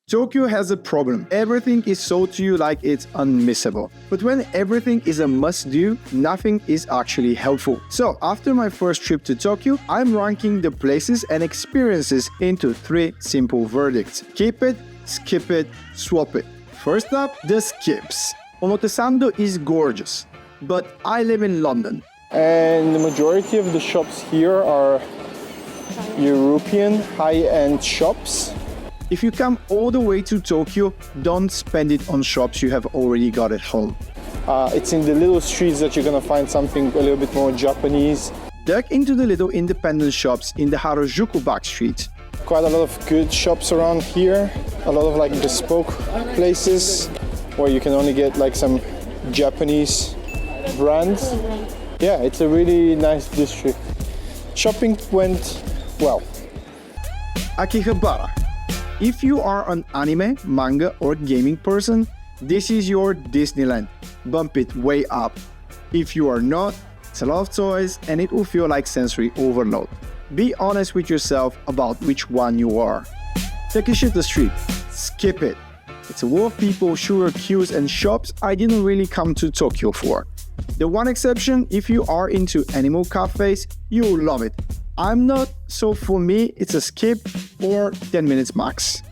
Tokyo has a problem. Everything is sold to you like it's unmissable. But when everything is a must-do, nothing is actually helpful. So, after my first trip to Tokyo, I'm ranking the places and experiences into 3 simple verdicts. Keep it, skip it, swap it. First up, the skips. Omotesando is gorgeous, but I live in London. And the majority of the shops here are European high-end shops. If you come all the way to Tokyo, don't spend it on shops you have already got at home. It's in the little streets that you're gonna find something a little bit more Japanese. Duck into the little independent shops in the Harajuku back street. Quite a lot of good shops around here. A lot of like bespoke places where you can only get like some Japanese brands. Yeah, it's a really nice district. Shopping went well. Akihabara. If you are an anime, manga, or gaming person, this is your Disneyland. Bump it way up. If you are not, it's a lot of toys and it will feel like sensory overload. Be honest with yourself about which one you are. Takeshita Street. Skip it. It's a wall of people, sugar queues, and shops I didn't really come to Tokyo for. The one exception, if you are into animal cafes, you'll love it. I'm not, so for me, it's a skip or 10 minutes max.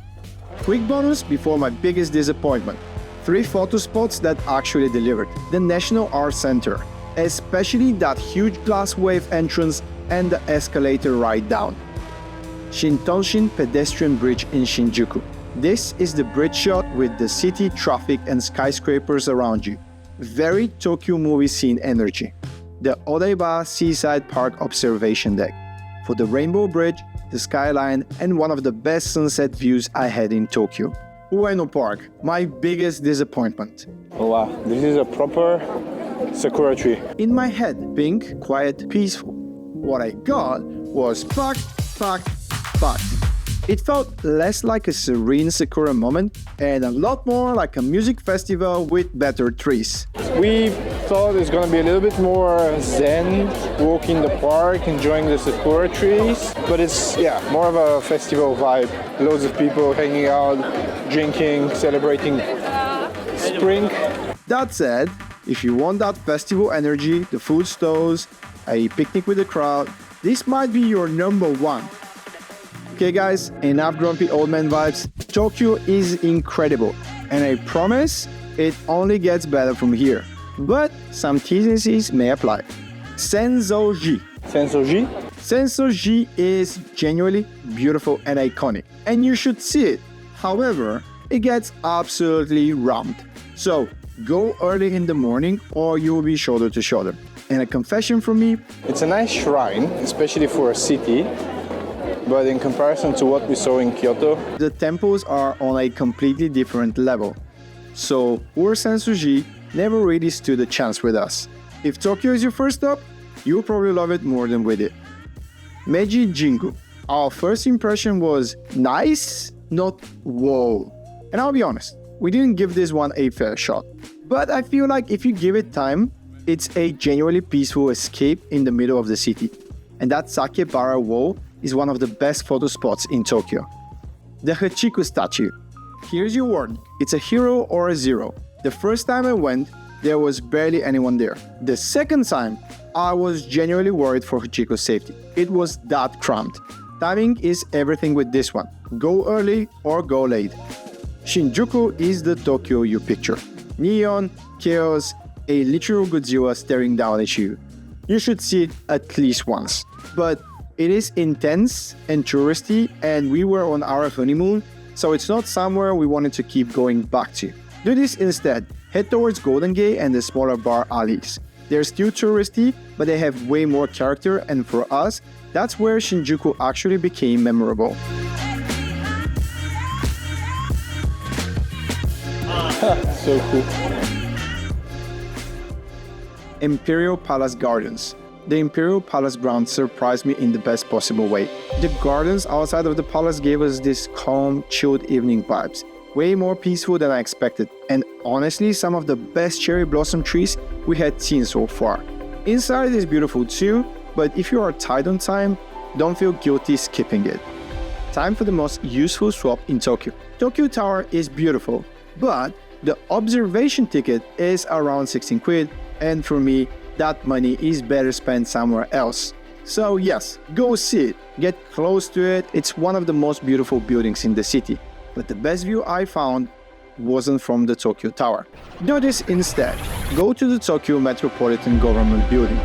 Quick bonus before my biggest disappointment. 3 photo spots that actually delivered. The National Art Center, especially that huge glass wave entrance and the escalator ride down. Shintonshin Pedestrian Bridge in Shinjuku. This is the bridge shot with the city, traffic, and skyscrapers around you. Very Tokyo movie scene energy. The Odaiba Seaside Park Observation Deck. For the Rainbow Bridge, the skyline, and one of the best sunset views I had in Tokyo. Ueno Park, my biggest disappointment. Oh wow, this is a proper sakura tree. In my head, pink, quiet, peaceful. What I got was packed. It felt less like a serene sakura moment and a lot more like a music festival with better trees. We thought it's gonna be a little bit more zen, walking the park, enjoying the sakura trees, but it's more of a festival vibe. Loads of people hanging out, drinking, celebrating spring. That said, if you want that festival energy, the food stalls, a picnic with the crowd, this might be your number one. Okay guys, enough grumpy old man vibes. Tokyo is incredible, and I promise it only gets better from here. But some T's&C's may apply. Senso-ji. Senso-ji? Senso-ji is genuinely beautiful and iconic, and you should see it. However, it gets absolutely rammed. So go early in the morning or you will be shoulder to shoulder. And a confession from me. It's a nice shrine, especially for a city. But in comparison to what we saw in Kyoto, the temples are on a completely different level. So poor Sensō-ji never really stood a chance with us. If Tokyo is your first stop, you'll probably love it more than we did. Meiji Jingu. Our first impression was nice, not whoa. And I'll be honest, we didn't give this one a fair shot. But I feel like if you give it time, it's a genuinely peaceful escape in the middle of the city. And that Akihabara wall is one of the best photo spots in Tokyo. The Hachikō Statue. Here's your warning, it's a hero or a zero. The first time I went, there was barely anyone there. The second time, I was genuinely worried for Hachiko's safety. It was that cramped. Timing is everything with this one. Go early or go late. Shinjuku is the Tokyo you picture. Neon, chaos, a literal Godzilla staring down at you. You should see it at least once. But it is intense and touristy, and we were on our honeymoon, so it's not somewhere we wanted to keep going back to. Do this instead. Head towards Golden Gai and the smaller bar alleys. They're still touristy, but they have way more character, and for us, that's where Shinjuku actually became memorable. So cool. Imperial Palace Gardens. The Imperial Palace grounds surprised me in the best possible way. The gardens outside of the palace gave us this calm, chilled evening vibes. Way more peaceful than I expected, and honestly some of the best cherry blossom trees we had seen so far. Inside is beautiful too, but if you are tight on time, don't feel guilty skipping it. time for the most useful swap in Tokyo. Tokyo Tower is beautiful, but the observation ticket is around 16 quid, and for me, that money is better spent somewhere else. So yes, go see it, get close to it, it's one of the most beautiful buildings in the city. But the best view I found wasn't from the Tokyo Tower. Notice instead, go to the Tokyo Metropolitan Government Building.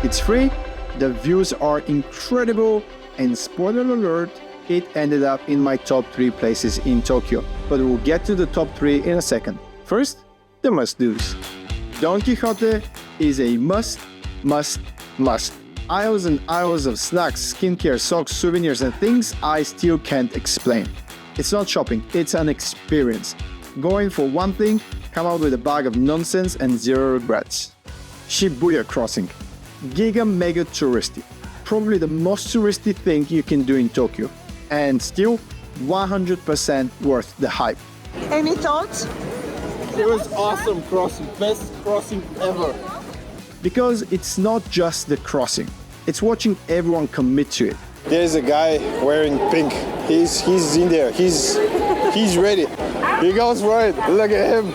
It's free, the views are incredible, and spoiler alert, it ended up in my top 3 places in Tokyo. But we'll get to the top 3 in a second. First, the must-dos. Don Quixote is a must. Aisles and aisles of snacks, skincare, socks, souvenirs, and things I still can't explain. It's not shopping, it's an experience. Go in for one thing, come out with a bag of nonsense and zero regrets. Shibuya Crossing. Giga mega touristy. Probably the most touristy thing you can do in Tokyo. And still 100% worth the hype. Any thoughts? It was awesome crossing, best crossing ever. Because it's not just the crossing, it's watching everyone commit to it. There's a guy wearing pink. He's in there. He's ready. He goes for it. Look at him,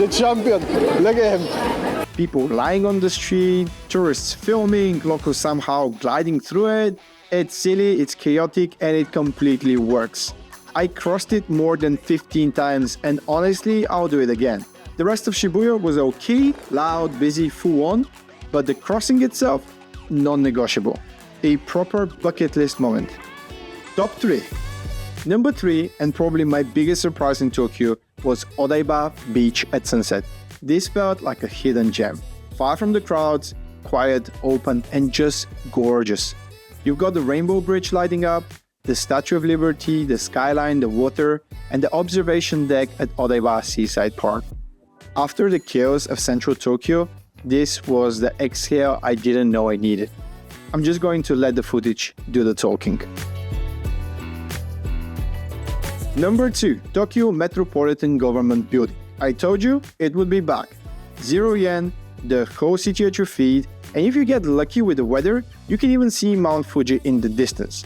the champion. Look at him. People lying on the street, tourists filming, locals somehow gliding through it. It's silly, it's chaotic, and it completely works. I crossed it more than 15 times, and honestly, I'll do it again. The rest of Shibuya was okay, loud, busy, full on, but the crossing itself, non-negotiable. A proper bucket list moment. Top 3. Number 3, and probably my biggest surprise in Tokyo, was Odaiba Beach at sunset. This felt like a hidden gem. Far from the crowds, quiet, open, and just gorgeous. You've got the Rainbow Bridge lighting up, the Statue of Liberty, the skyline, the water, and the observation deck at Odaiba Seaside Park. After the chaos of central Tokyo, this was the exhale I didn't know I needed. I'm just going to let the footage do the talking. Number 2, Tokyo Metropolitan Government Building. I told you it would be back. 0 yen, the whole city at your feet, and if you get lucky with the weather, you can even see Mount Fuji in the distance.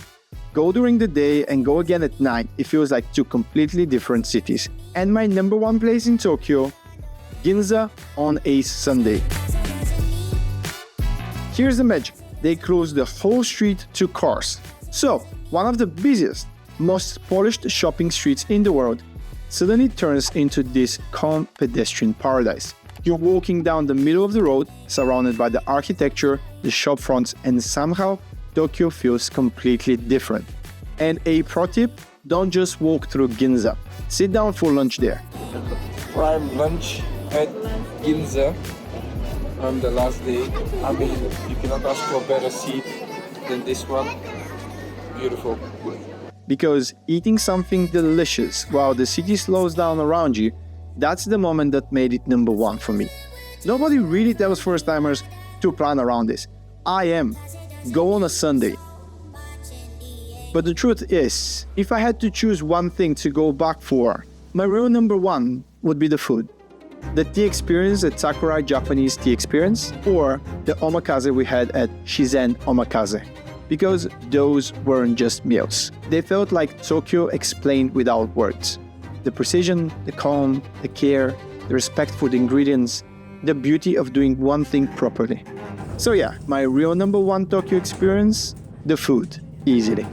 Go during the day and go again at night, it feels like 2 completely different cities. And my number 1 place in Tokyo, Ginza on a Sunday. Here's the magic, they close the whole street to cars. So, one of the busiest, most polished shopping streets in the world suddenly turns into this calm pedestrian paradise. You're walking down the middle of the road, surrounded by the architecture, the shop fronts, and somehow Tokyo feels completely different. And a pro tip, don't just walk through Ginza. Sit down for lunch there. Prime lunch at Ginza on the last day. I mean, you cannot ask for a better seat than this one. Beautiful. Because eating something delicious while the city slows down around you, that's the moment that made it number 1 for me. Nobody really tells first-timers to plan around this. I am. Go on a Sunday. But the truth is, if I had to choose one thing to go back for, my real number 1 would be the food. The tea experience at Sakurai Japanese Tea Experience, or the omakase we had at Shizen Omakase. Because those weren't just meals. They felt like Tokyo explained without words. The precision, the calm, the care, the respect for the ingredients, the beauty of doing one thing properly. So yeah, my real number 1 Tokyo experience, the food, easily.